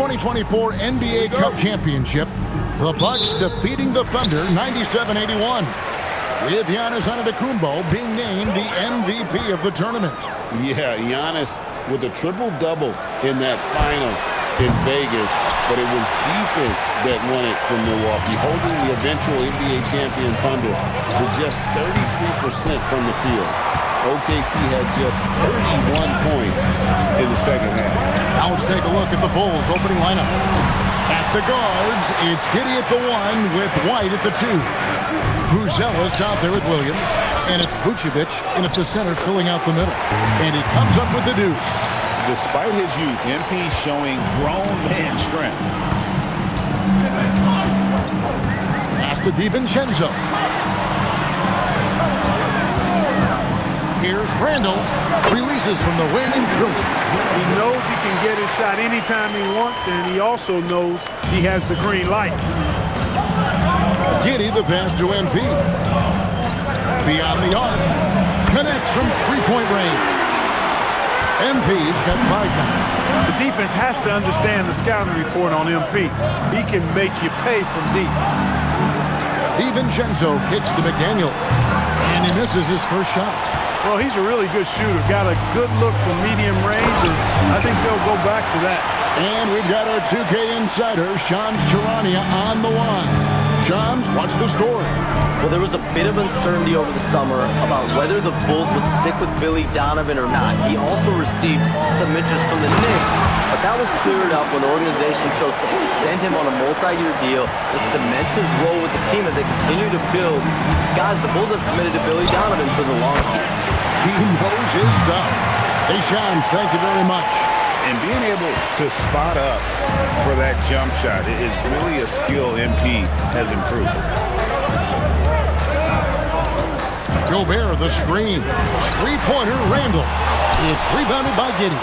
2024 NBA Cup Championship, the Bucks defeating the Thunder 97-81, with Giannis Antetokounmpo being named the MVP of the tournament. Yeah, Giannis with a triple-double in that final in Vegas, but it was defense that won it from Milwaukee, holding the eventual NBA champion Thunder to just 33% from the field. OKC had just 31 points in the second half. Now let's take a look at the Bulls' opening lineup. At the guards, it's Giddey at the 1 with White at the 2. Buzelis out there with Williams, and it's Vucevic in at the center filling out the middle. And he comes up with the deuce. Despite his youth, MP showing grown man strength. Pass to DiVincenzo. Here's Randall. Releases from the wing and drills it. He knows he can get his shot anytime he wants, and he also knows he has the green light. Giddey the pass to MP. Beyond the arc. Connects from three-point range. MP's got 5 points. The defense has to understand the scouting report on MP. He can make you pay from deep. DiVincenzo kicks to McDaniel, and he misses his first shot. Well, he's a really good shooter. Got a good look from medium range, and I think they'll go back to that. And we've got our 2K insider, Shams Charania, on the line. Shams, what's the story? Well, there was a bit of uncertainty over the summer about whether the Bulls would stick with Billy Donovan or not. He also received some interest from the Knicks, but that was cleared up when the organization chose to extend him on a multi-year deal. It cements his role with the team as they continue to build. Guys, the Bulls have committed to Billy Donovan for the long haul. He knows his stuff. Hey, Shams, thank you very much. And being able to spot up for that jump shot is really a skill MP has improved. Gobert, the screen. Three-pointer, Randall. It's rebounded by Giddey.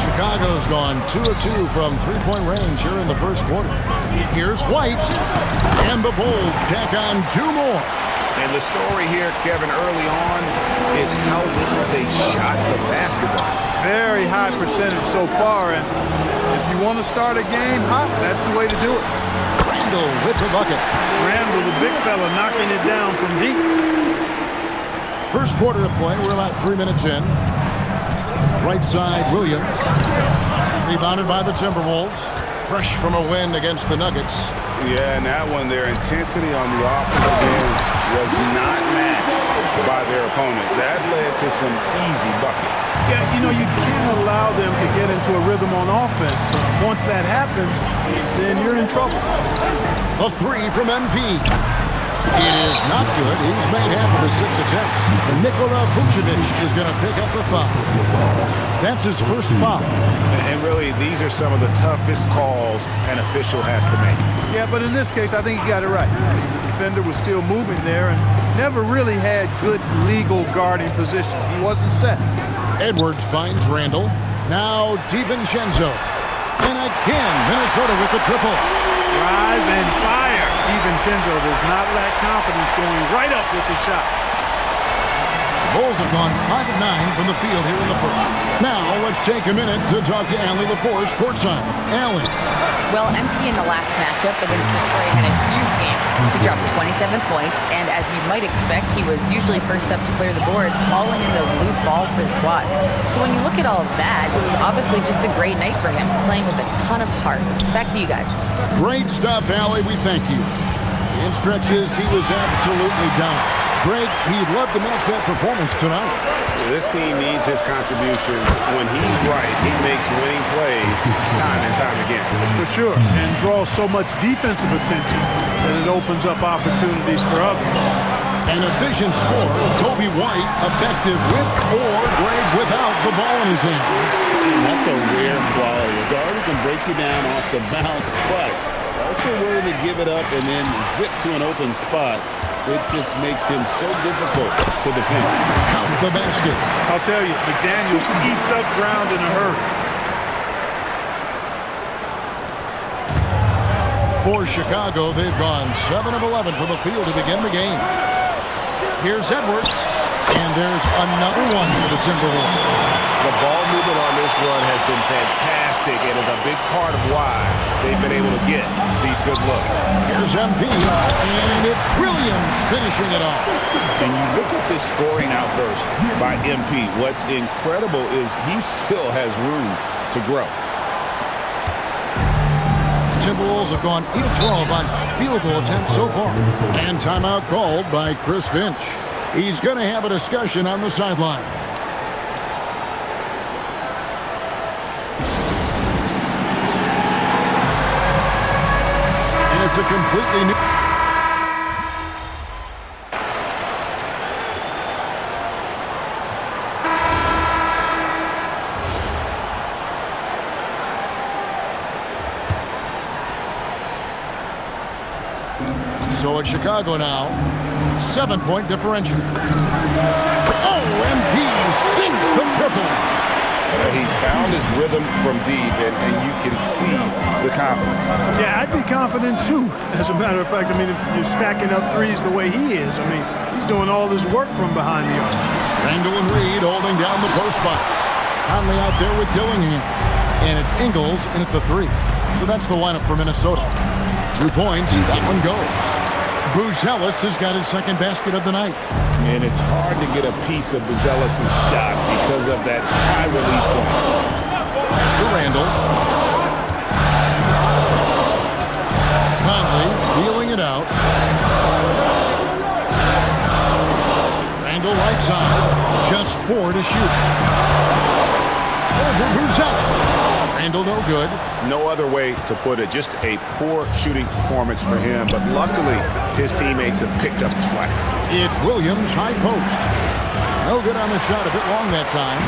Chicago's gone 2 of 2 from three-point range here in the first quarter. Here's White. And the Bulls tack on 2 more. And the story here, Kevin, early on is how well they shot the basketball. Very high percentage so far, and if you want to start a game hot, that's the way to do it. Randall with the bucket. Randall, the big fella, knocking it down from deep. First quarter of play, we're about 3 minutes in. Right side, Williams. Rebounded by the Timberwolves. Fresh from a win against the Nuggets. Yeah, and that one, their intensity on the offensive end was not matched by their opponent. That led to some easy buckets. Yeah, you know, you can't allow them to get into a rhythm on offense. Once that happens, then you're in trouble. A 3 from MP. It is not good. He's made half of his 6 attempts. And Nikola Vucevic is going to pick up the foul. That's his first foul. And really, these are some of the toughest calls an official has to make. Yeah, but in this case, I think he got it right. The defender was still moving there and never really had good legal guarding position. He wasn't set. Edwards finds Randall. Now DiVincenzo. And again, Minnesota with the triple. Rise and fire. DiVincenzo does not lack confidence going right up with the shot. The Bulls have gone 5 of 9 from the field here in the first. Now let's take a minute to talk to Allie LaForce courtside. Allie. Well, MP in the last matchup against Detroit had a huge game. He dropped 27 points, and as you might expect, he was usually first up to clear the boards, hauling in those loose balls for the squad. So when you look at all of that, it was obviously just a great night for him, playing with a ton of heart. Back to you guys. Great stuff, Allie. We thank you. In stretches, he was absolutely down. Greg, he'd love to match that performance tonight. This team needs his contributions. When he's right, he makes winning plays time and time again. For sure, and draws so much defensive attention that it opens up opportunities for others. An efficient scorer, Kobe White, effective with or Greg without the ball in his hand. And that's a rare quality. A guard who can break you down off the bounce, but also willing to give it up and then zip to an open spot. It just makes him so difficult to defend. Count the basket. I'll tell you, McDaniels eats up ground in a hurry. For Chicago, they've gone 7 of 11 from the field to begin the game. Here's Edwards. And there's another one for the Timberwolves. The ball movement on this run has been fantastic and is a big part of why they've been able to get these good looks. Here's MP, and it's Williams finishing it off. And you look at this scoring outburst by MP. What's incredible is he still has room to grow. Timberwolves have gone 8 of 12 on field goal attempts so far. And timeout called by Chris Finch. He's going to have a discussion on the sideline. And it's a completely new... So it's Chicago now. 7-point differential. Oh, MP sinks the triple. He's found his rhythm from deep, and you can see the confidence. Yeah, I'd be confident too. As a matter of fact, I mean, if you're stacking up threes the way he is, I mean, he's doing all this work from behind the arc. Randall and Reed holding down the post spots. Conley out there with Dillingham. And it's Ingles in at the 3. So that's the lineup for Minnesota. 2 points, that one goes. Buzelis has got his second basket of the night. And it's hard to get a piece of Buzelis' shot because of that high release point. Pass to Randall. Conley feeling it out. Randall right side. Just 4 to shoot. Over Buzelis. Randall no good. No other way to put it. Just a poor shooting performance for him, but luckily his teammates have picked up the slack. It's Williams, high post. No good on the shot, a bit long that time.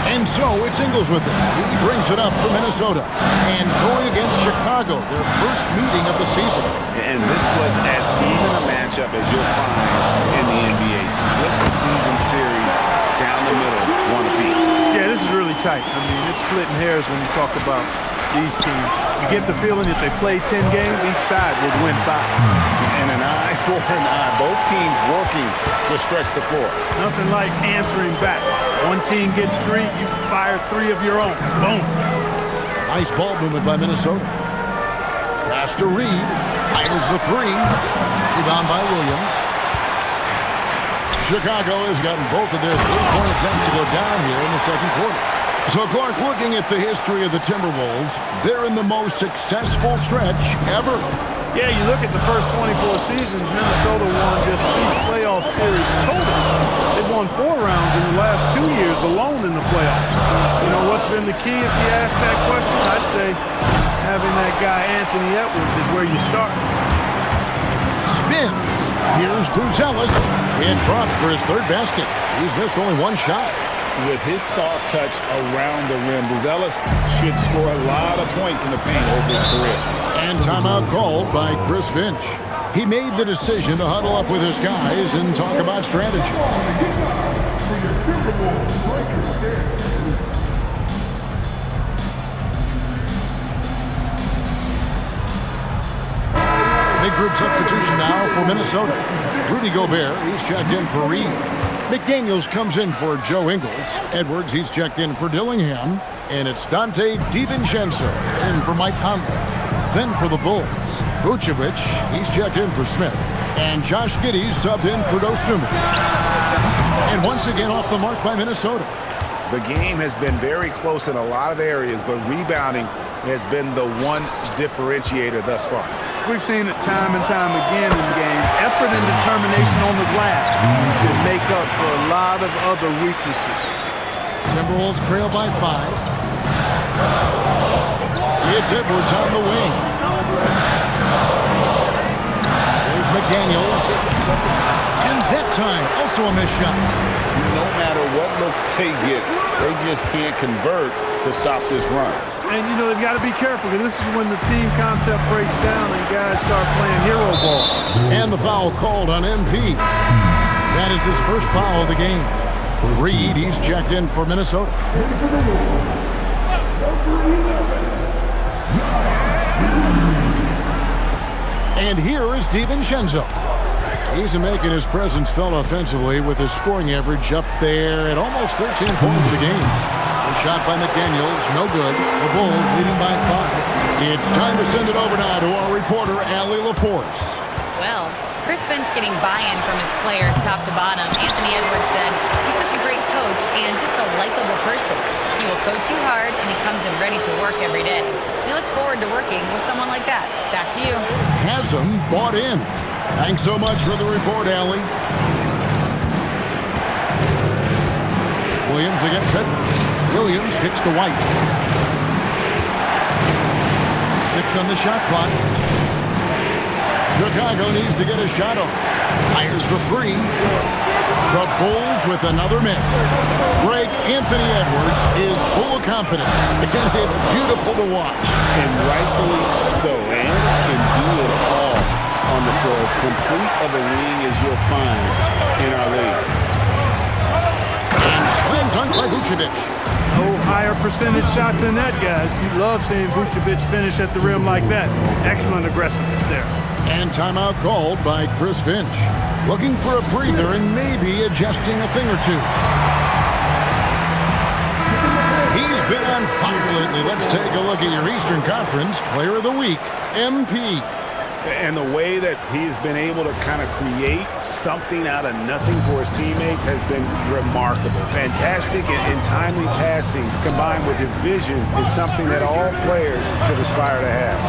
And so it's Ingles with it. He brings it up for Minnesota. And going against Chicago, their first meeting of the season. And this was as even a matchup as you'll find in the NBA. Split the season series down the middle, one apiece. Yeah, this is really tight. I mean, it's splitting hairs when you talk about these teams. You get the feeling if they play 10 games, each side would win 5. And an eye for an eye. Both teams working to stretch the floor. Nothing like answering back. One team gets 3, you fire 3 of your own. Boom. Nice ball movement by Minnesota. Pass to Reed. Fires the 3. Rebound by Williams. Chicago has gotten both of their 3-point attempts to go down here in the second quarter. So, Clark, looking at the history of the Timberwolves, they're in the most successful stretch ever. Yeah, you look at the first 24 seasons, Minnesota won just 2 playoff series total. They've won 4 rounds in the last 2 years alone in the playoffs. You know, what's been the key if you ask that question? I'd say having that guy Anthony Edwards is where you start. Spins. Here's Buzelis. And drops for his 3rd basket. He's missed only 1 shot. With his soft touch around the rim, Buzelis should score a lot of points in the paint over his career. And timeout called by Chris Finch. He made the decision to huddle up with his guys and talk about strategy. Big group substitution now for Minnesota. Rudy Gobert, he's checked in for Reed. McDaniels comes in for Joe Ingles. Edwards, he's checked in for Dillingham. And it's Dante DiVincenzo in for Mike Conley. Then for the Bulls, Vucevic, he's checked in for Smith. And Josh Giddey subbed in for Dosunmu. And once again off the mark by Minnesota. The game has been very close in a lot of areas, but rebounding has been the one differentiator thus far. We've seen it time and time again in games. Effort and determination on the glass can make up for a lot of other weaknesses. Timberwolves trail by 5. It's Edwards on the wing. There's McDaniels. And that time, also a missed shot. No matter what looks they get, they just can't convert to stop this run. And, you know, they've got to be careful because this is when the team concept breaks down and guys start playing hero ball. And the foul called on MP. That is his first foul of the game. Reed, he's checked in for Minnesota. And here is DiVincenzo. He's making his presence felt offensively with his scoring average up there at almost 13 points a game. A shot by McDaniels, no good. The Bulls leading by 5. It's time to send it over now to our reporter, Allie LaForce. Well, Chris Finch getting buy-in from his players top to bottom. Anthony Edwards said he's such a great coach and just a likable person. He will coach you hard, and he comes in ready to work every day. We look forward to working with someone like that. Back to you. Hasn't bought in. Thanks so much for the report, Allie. Williams against Edwards. Williams kicks to White. 6 on the shot clock. Chicago needs to get a shot off. Fires the 3. The Bulls with another miss. Greg, Anthony Edwards is full of confidence. It's beautiful to watch. And rightfully so. And can do it all on the floor. As complete of a wing as you'll find in our league. And slam dunk by Vucevic. No higher percentage shot than that, guys. You love seeing Vucevic finish at the rim like that. Excellent aggressiveness there. And timeout called by Chris Finch. Looking for a breather and maybe adjusting a thing or two. He's been on fire lately. Let's take a look at your Eastern Conference Player of the Week, MP. And the way that he has been able to kind of create something out of nothing for his teammates has been remarkable. Fantastic and timely passing combined with his vision is something that all players should aspire to have.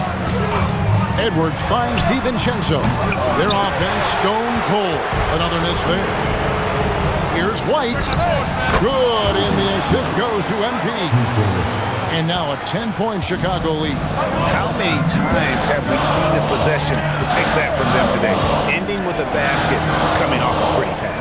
Edwards finds DiVincenzo. Their offense stone cold. Another miss there. Here's White. Good, and the assist goes to MP. And now a 10-point Chicago lead. How many times have we seen a possession like that from them today? Ending with a basket, coming off a pretty pass.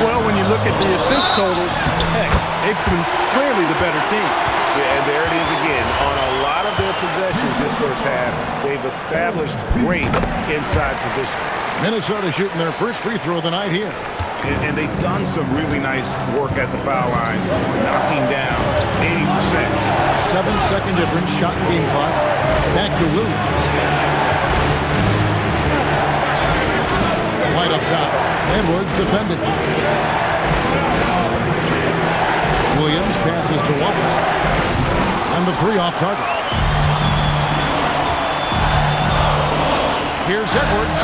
Well, when you look at the assist totals, heck, they've been clearly the better team. Yeah, and there it is again. On a lot of their possessions this first half, they've established great inside position. Minnesota shooting their first free throw of the night here. And they've done some really nice work at the foul line, knocking down 80%. 7-second difference, shot and game clock. Back to Williams. White up top. Edwards defending. Williams passes to White. And the 3 off target. Here's Edwards.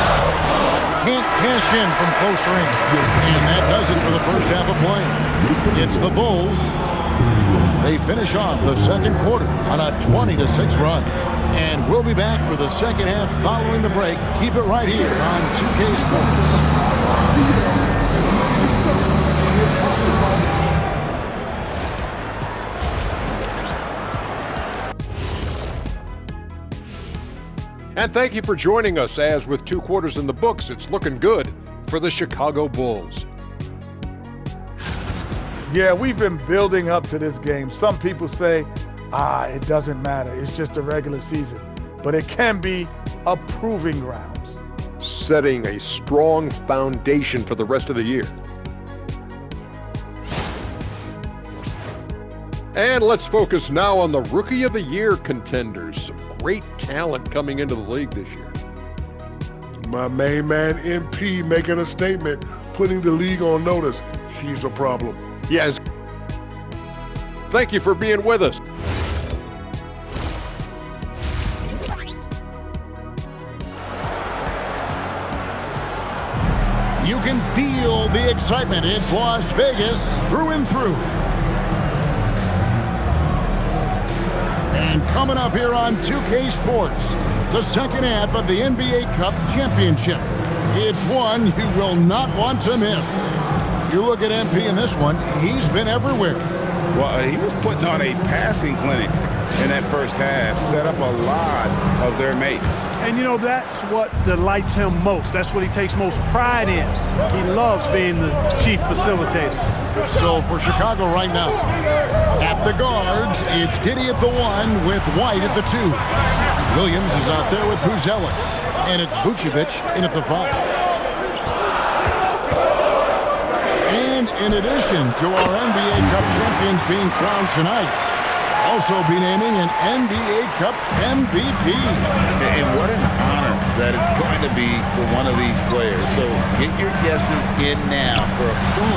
Can't cash in from close range. And that does it for the first half of play. It's the Bulls. They finish off the second quarter on a 20-6 run. And we'll be back for the second half following the break. Keep it right here on 2K Sports. And thank you for joining us as with 2 quarters in the books, it's looking good for the Chicago Bulls. Yeah, we've been building up to this game. Some people say, it doesn't matter. It's just a regular season. But it can be a proving grounds. Setting a strong foundation for the rest of the year. And let's focus now on the Rookie of the Year contenders. Some great talent coming into the league this year. My main man, MP, making a statement, putting the league on notice. He's a problem. Yes. Thank you for being with us. You can feel the excitement. It's Las Vegas through and through. And coming up here on 2K Sports, the second half of the NBA Cup Championship. It's one you will not want to miss. You look at MP in this one, he's been everywhere. Well, he was putting on a passing clinic in that first half, set up a lot of their mates. And, you know, that's what delights him most. That's what he takes most pride in. He loves being the chief facilitator. So for Chicago right now, at the guards, it's Giddey at the 1 with White at the 2. Williams is out there with Buzelis, and it's Vucevic in at the 5. And in addition to our NBA Cup champions being crowned tonight, also be naming an NBA Cup MVP. And what an honor that it's going to be for one of these players. So get your guesses in now for who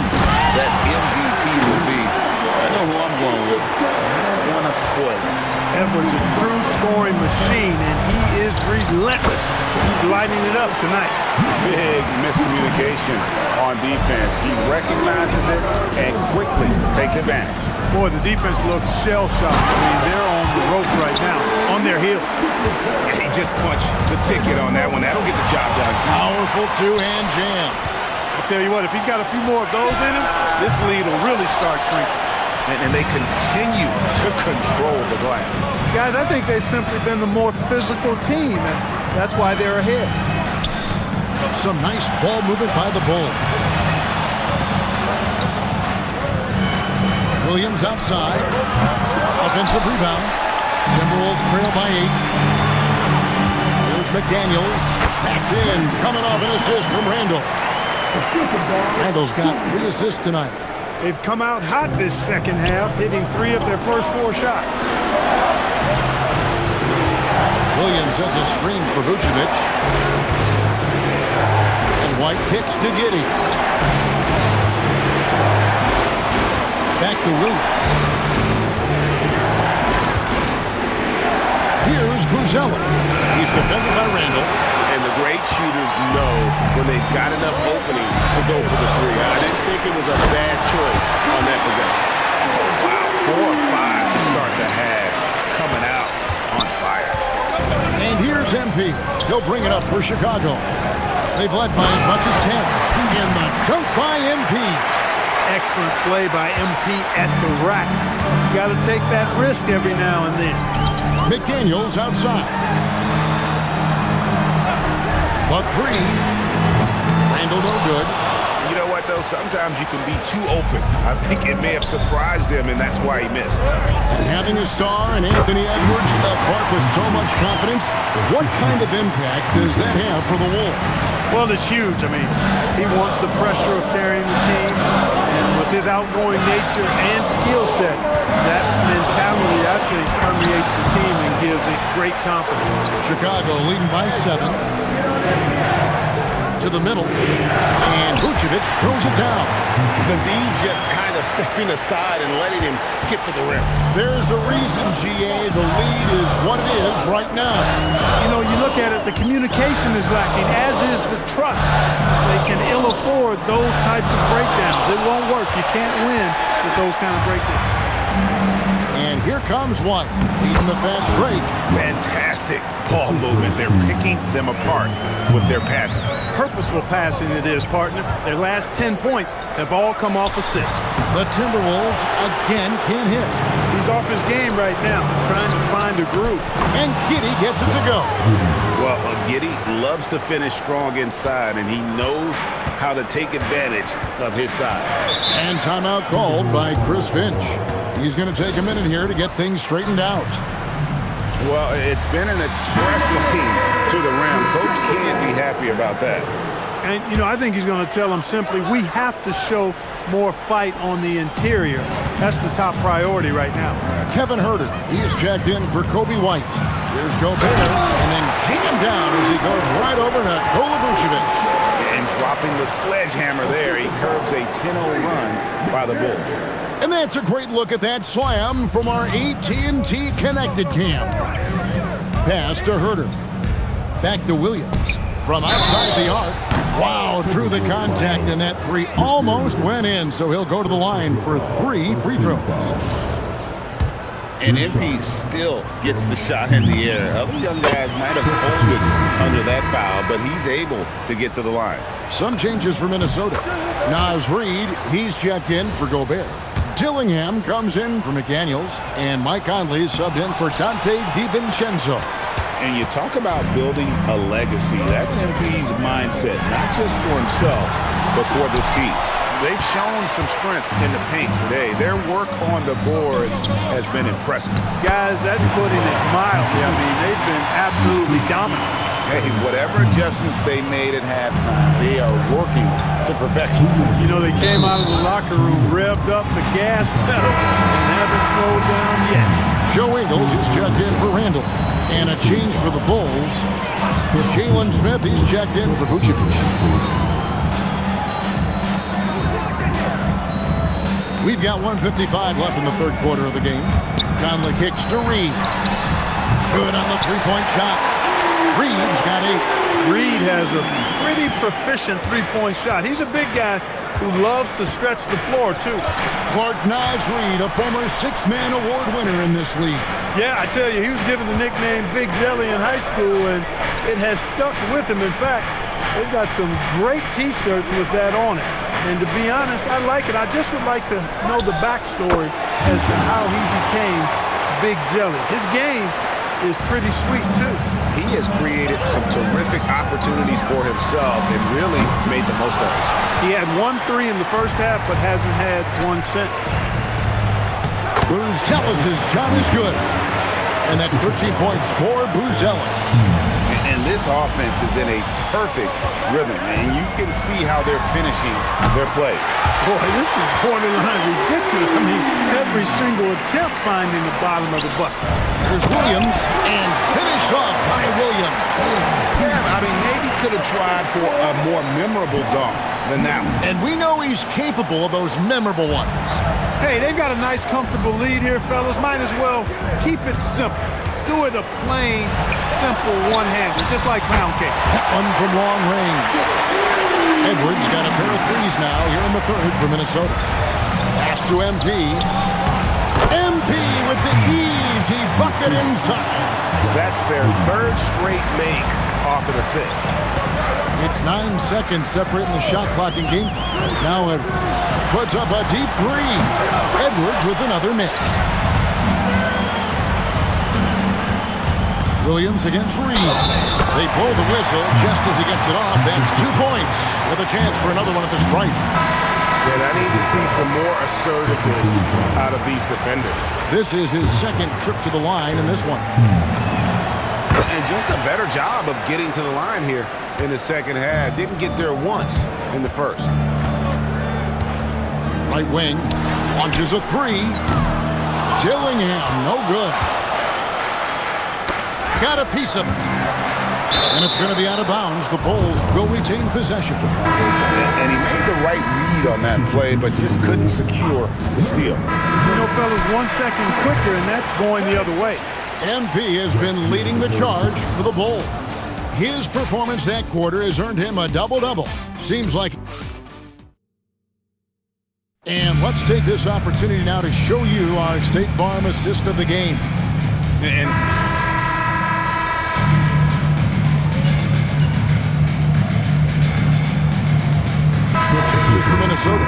that MVP will be. I know who I'm going with. I don't want to spoil it. Edwards is a true scoring machine, and he is relentless. He's lighting it up tonight. Big miscommunication on defense. He recognizes it and quickly takes advantage. Boy, the defense looks shell-shocked. I mean, they're on the ropes right now, on their heels. He just punched the ticket on that one. That'll get the job done. Powerful two-hand jam. I'll tell you what, if he's got a few more of those in him, this lead will really start shrinking. And they continue to control the glass. Guys, I think they've simply been the more physical team, and that's why they're ahead. Some nice ball movement by the Bulls. Williams outside. Offensive rebound. Timberwolves trail by 8. Here's McDaniels. That's in. Coming off an assist from Randall. Randall's got 3 assists tonight. They've come out hot this second half, hitting 3 of their first 4 shots. Williams sets a screen for Vucevic. And White kicks to Giddey. Back to Williams. Here's Buzelis. He's defended by Randall. And the great shooters know when they've got enough opening to go for the 3. I didn't think it was a bad choice on that possession. Wow, 4 or 5 to start the half, coming out on fire. And here's MP. He'll bring it up for Chicago. They've led by as much as 10. And the dunk by MP. Excellent play by MP at the rack. You got to take that risk every now and then. McDaniels outside. But 3. Randall no good. You know what, though? Sometimes you can be too open. I think it may have surprised him, and that's why he missed. And having a star in Anthony Edwards, a Clark with so much confidence, what kind of impact does that have for the Wolves? Well, it's huge. I mean, he wants the pressure of carrying the team, and with his outgoing nature and skill set, that mentality, I think, permeates the team and gives it great confidence. Chicago leading by 7. To the middle, and Vucevic throws it down. The V just kind of stepping aside and letting him get to the rim. There's a reason, GA, the lead is what it is right now. You know, you look at it, the communication is lacking, as is the trust. They can ill afford those types of breakdowns. It won't work. You can't win with those kind of breakdowns. And here comes White, leading the fast break. Fantastic ball movement. They're picking them apart with their passing. Purposeful passing it is, partner. Their last 10 points have all come off assists. The Timberwolves again can't hit. He's off his game right now, trying to find a groove. And Giddey gets it to go. Well, Giddey loves to finish strong inside, and he knows how to take advantage of his size. And timeout called by Chris Finch. He's going to take a minute here to get things straightened out. Well, it's been an express lane to the rim. Coach can't be happy about that. And, you know, I think he's going to tell them simply, we have to show more fight on the interior. That's the top priority right now. Kevin Huerter, he's checked in for Kobe White. Here's Gobert, and then jammed down as he goes right over Nikola Vucevic. And dropping the sledgehammer there, he curbs a 10-0 run by the Bulls. And that's a great look at that slam from our AT&T Connected Cam. Pass to Huerter. Back to Williams. From outside the arc. Wow, through the contact, and that 3 almost went in, so he'll go to the line for 3 free throws. And MP still gets the shot in the air. Other young guys might have folded under that foul, but he's able to get to the line. Some changes for Minnesota. Naz Reid, he's checked in for Gobert. Dillingham comes in for McDaniels, and Mike Conley subbed in for Dante DiVincenzo. And you talk about building a legacy. That's MP's mindset, not just for himself, but for this team. They've shown some strength in the paint today. Their work on the boards has been impressive. Guys, that's putting it mildly. I mean, they've been absolutely dominant. Hey, whatever adjustments they made at halftime, they are working to perfection. You know, they came out of the locker room, revved up the gas pedal, and haven't slowed down yet. Joe Ingles is checked in for Randall. And a change for the Bulls. For Jalen Smith, he's checked in for Vucevic. We've got 1:55 left in the third quarter of the game. Conley kicks to Reed. Good on the three-point shot. Reed's got 8. Reed has a pretty proficient three-point shot. He's a big guy who loves to stretch the floor, too. Clark Naz Reed, a former six-man award winner in this league. Yeah, I tell you, he was given the nickname Big Jelly in high school, and it has stuck with him. In fact, they've got some great T-shirts with that on it. And to be honest, I like it. I just would like to know the backstory as to how he became Big Jelly. His game is pretty sweet, too. He has created some terrific opportunities for himself and really made the most of it. He had 1 3 in the first half, but hasn't had one since. Buzelis' shot is good. And that's 13 points for Buzelis. And this offense is in a perfect rhythm, and you can see how they're finishing their play. Boy, this is borderline ridiculous. I mean, every single attempt finding the bottom of the bucket. Here's Williams, and finished off by Williams. Yeah, I mean, maybe could have tried for a more memorable dunk than that one. And we know he's capable of those memorable ones. Hey, they've got a nice, comfortable lead here, fellas. Might as well keep it simple. Do it a plain, simple one-hander, just like pound cake. That one from long range. Edwards got a pair of threes now here in the third for Minnesota. Pass to MP. MP with the easy bucket inside. That's their third straight make off an assist. It's 9 seconds separating the shot clock and game clock. Now Edwards puts up a deep three. Edwards with another miss. Williams against Reed. They blow the whistle just as he gets it off. That's 2 points with a chance for another one at the stripe. And I need to see some more assertiveness out of these defenders. This is his second trip to the line in this one. And just a better job of getting to the line here in the second half. Didn't get there once in the first. Right wing launches a three. Dillingham, no good. Got a piece of it. And it's going to be out of bounds. The Bulls will retain possession. And he made the right read on that play, but just couldn't secure the steal. You know, fellas, 1 second quicker, and that's going the other way. MP has been leading the charge for the Bulls. His performance that quarter has earned him a double-double. Seems like... And let's take this opportunity now to show you our State Farm assist of the game. And for Minnesota.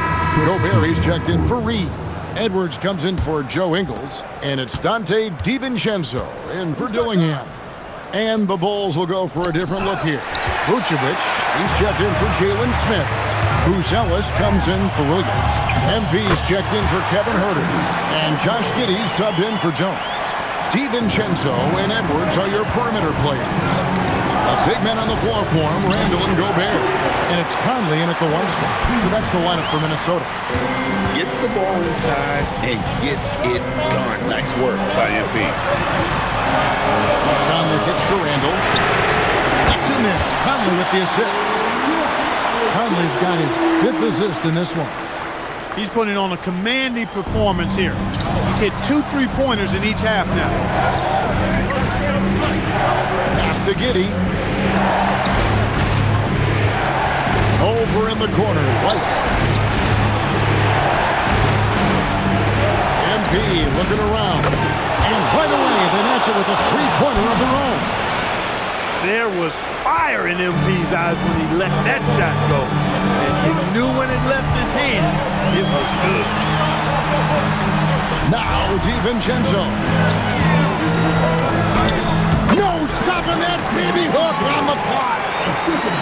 Gobert, he's checked in for Reed. Edwards comes in for Joe Ingles. And it's Dante DiVincenzo in for Dillingham. And the Bulls will go for a different look here. Vucevic, he's checked in for Jalen Smith. Buzelis comes in for Williams. MP's checked in for Kevin Huerter. And Josh Giddey subbed in for Jones. DiVincenzo and Edwards are your perimeter players. Big men on the floor for him, Randall and Gobert. And it's Conley in at the one spot. So that's the lineup for Minnesota. Gets the ball inside and gets it done. Nice work by MP. Conley kicks to Randall. That's in there. Conley with the assist. Conley's got his 5th assist in this one. He's putting on a commanding performance here. He's hit 2 3-pointers in each half now. Pass to Giddey. Over in the corner, White. MP looking around. And right away, they match it with a 3-pointer of their own. There was fire in MP's eyes when he let that shot go. And you knew when it left his hands, it was good. Now DiVincenzo. No stopping that baby hook on the fly.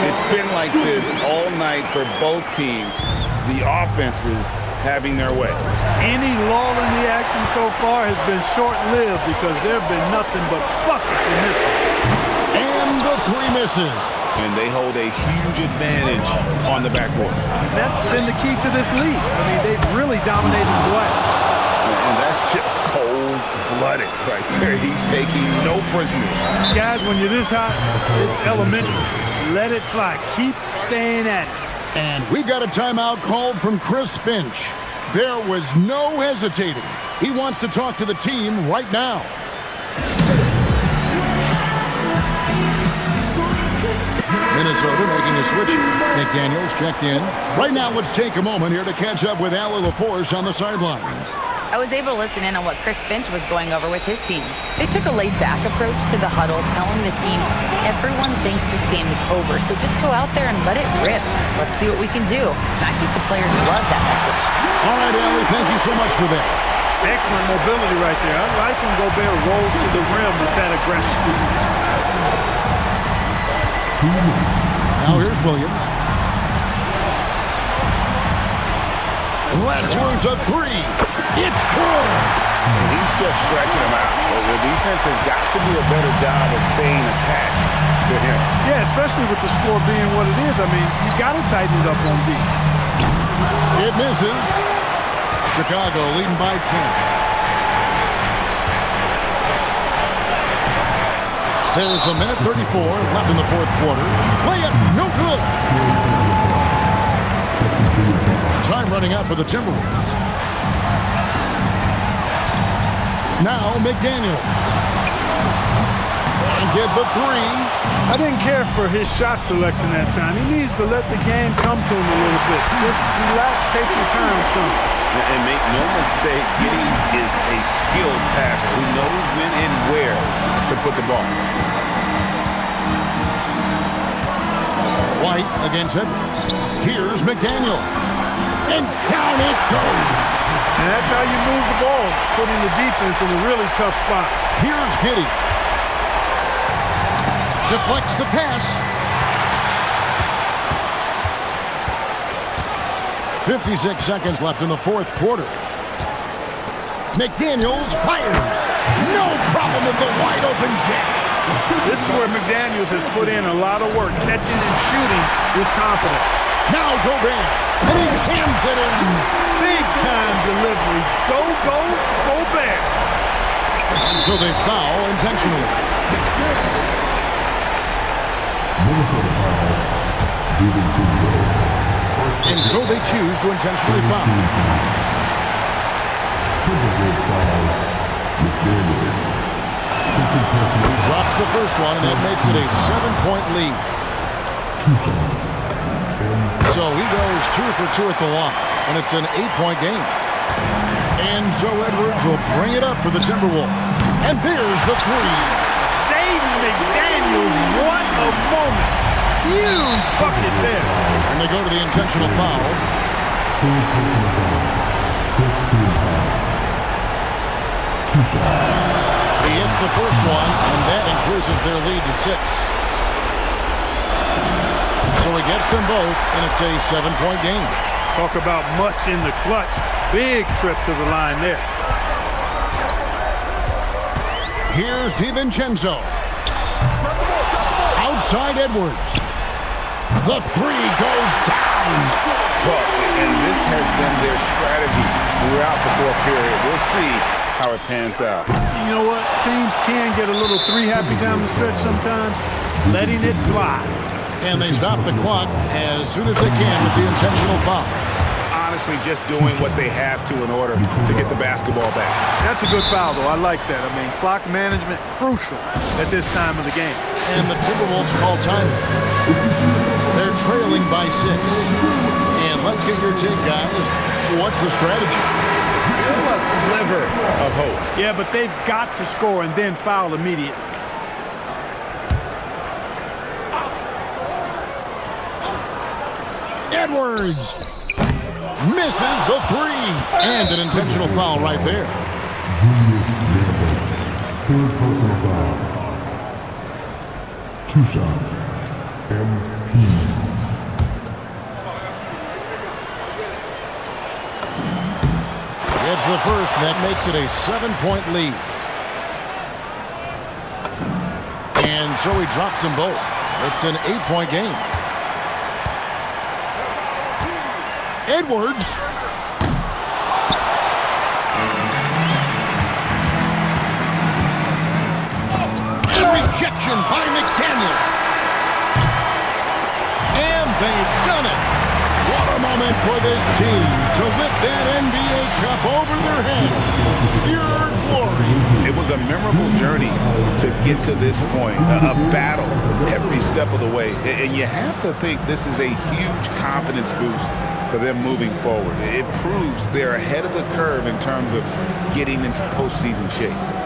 It's been like this all night for both teams. The offenses having their way. Any lull in the action so far has been short-lived because there have been nothing but buckets in this one. And the 3 misses. And they hold a huge advantage on the backcourt. That's been the key to this league. I mean, they've really dominated the glass. And that's just cold-blooded right there. He's taking no prisoners. Guys, when you're this hot, it's elementary. Let it fly. Keep staying at it. And we've got a timeout called from Chris Finch. There was no hesitating. He wants to talk to the team right now. Minnesota making a switch. McDaniels checked in. Right now, let's take a moment here to catch up with Allie LaForce on the sidelines. I was able to listen in on what Chris Finch was going over with his team. They took a laid-back approach to the huddle, telling the team, everyone thinks this game is over, so just go out there and let it rip. Let's see what we can do. And I think the players love that message. All right, Allie, thank you so much for that. Excellent mobility right there. I like when Gobert rolls to the rim with that aggression. Now here's Williams. Let's lose a three. It's good. He's just stretching him out. The defense has got to do a better job of staying attached to him. Yeah, especially with the score being what it is. I mean, you got to tighten it up on D. It misses. Chicago leading by 10. There's a minute 34 left in the fourth quarter. Layup, no good. Time running out for the Timberwolves. Now McDaniel. And get the three. I didn't care for his shot selection that time. He needs to let the game come to him a little bit. Just relax, take your time, son. And make no mistake, Giddey is a skilled passer who knows when and where to put the ball. White against Edwards. Here's McDaniel. And down it goes. And that's how you move the ball, putting the defense in a really tough spot. Here's Giddey. Deflects the pass. 56 seconds left in the fourth quarter. McDaniels fires. No problem with the wide open jet. This is where McDaniels has put in a lot of work, catching and shooting with confidence. Now Gobert. And he jams it in. Big time delivery. Go, Gobert. And so they foul intentionally. And so they choose to intentionally foul. He drops the first one, and that makes it a 7-point lead. So he goes 2 for 2 at the line, and it's an 8-point game. And Joe Edwards will bring it up for the Timberwolves. And there's the three. Shaden McDaniels, what a moment. Huge bucket there. And they go to the intentional foul. He hits the first one, and that increases their lead to 6. So he gets them both, and it's a 7-point game. Talk about much in the clutch. Big trip to the line there. Here's DiVincenzo. Outside Edwards. The three goes down. Well, and this has been their strategy throughout the fourth period. We'll see how it pans out. You know what? Teams can get a little three-happy down the stretch sometimes. Letting it fly. And they stop the clock as soon as they can with the intentional foul. Honestly, just doing what they have to in order to get the basketball back. That's a good foul, though. I like that. I mean, clock management crucial at this time of the game. And the Timberwolves call time. They're trailing by 6. And let's get your take, guys. What's the strategy? Still a sliver of hope. Yeah, but they've got to score and then foul immediately. Edwards misses the three. And an intentional foul right there. Third personal foul. 2 shots. MP. It's the first, and that makes it a 7-point lead. And so he drops them both. It's an 8-point game. Edwards. celebration by McDaniel. And they've done it. What a moment for this team to lift that NBA Cup over their heads. Pure glory. It was a memorable journey to get to this point, a battle every step of the way. And you have to think this is a huge confidence boost for them moving forward. It proves they're ahead of the curve in terms of getting into postseason shape.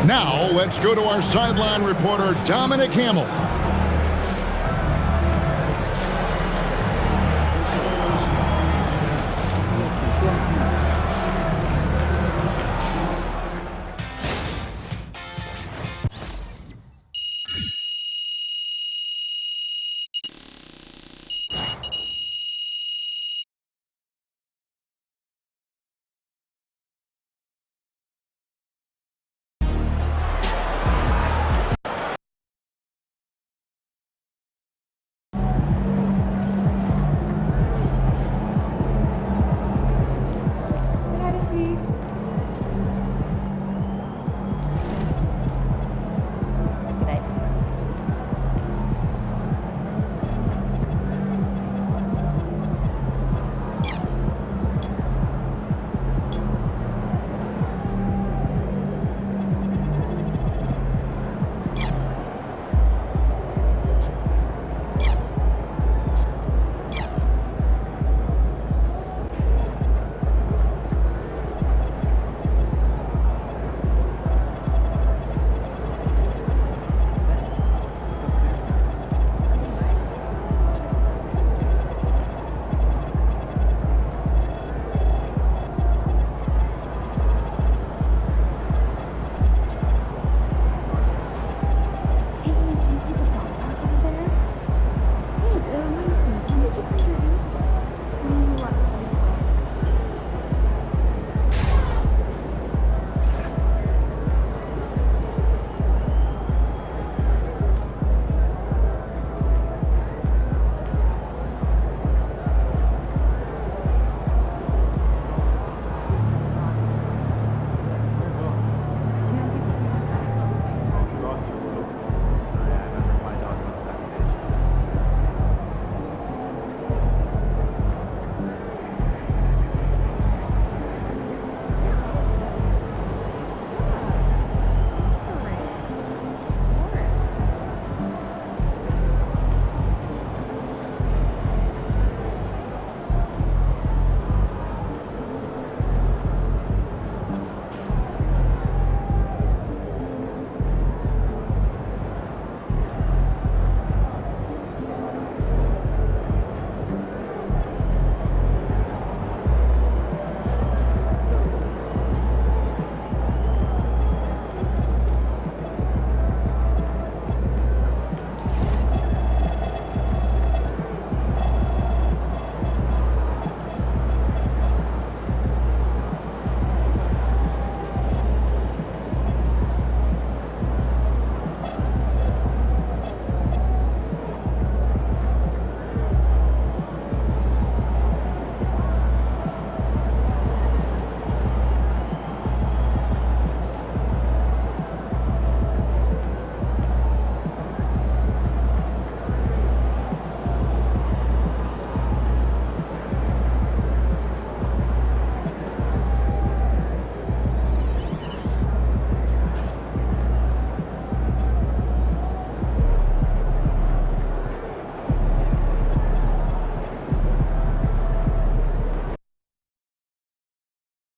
Now let's go to our sideline reporter, Dominic Hamill.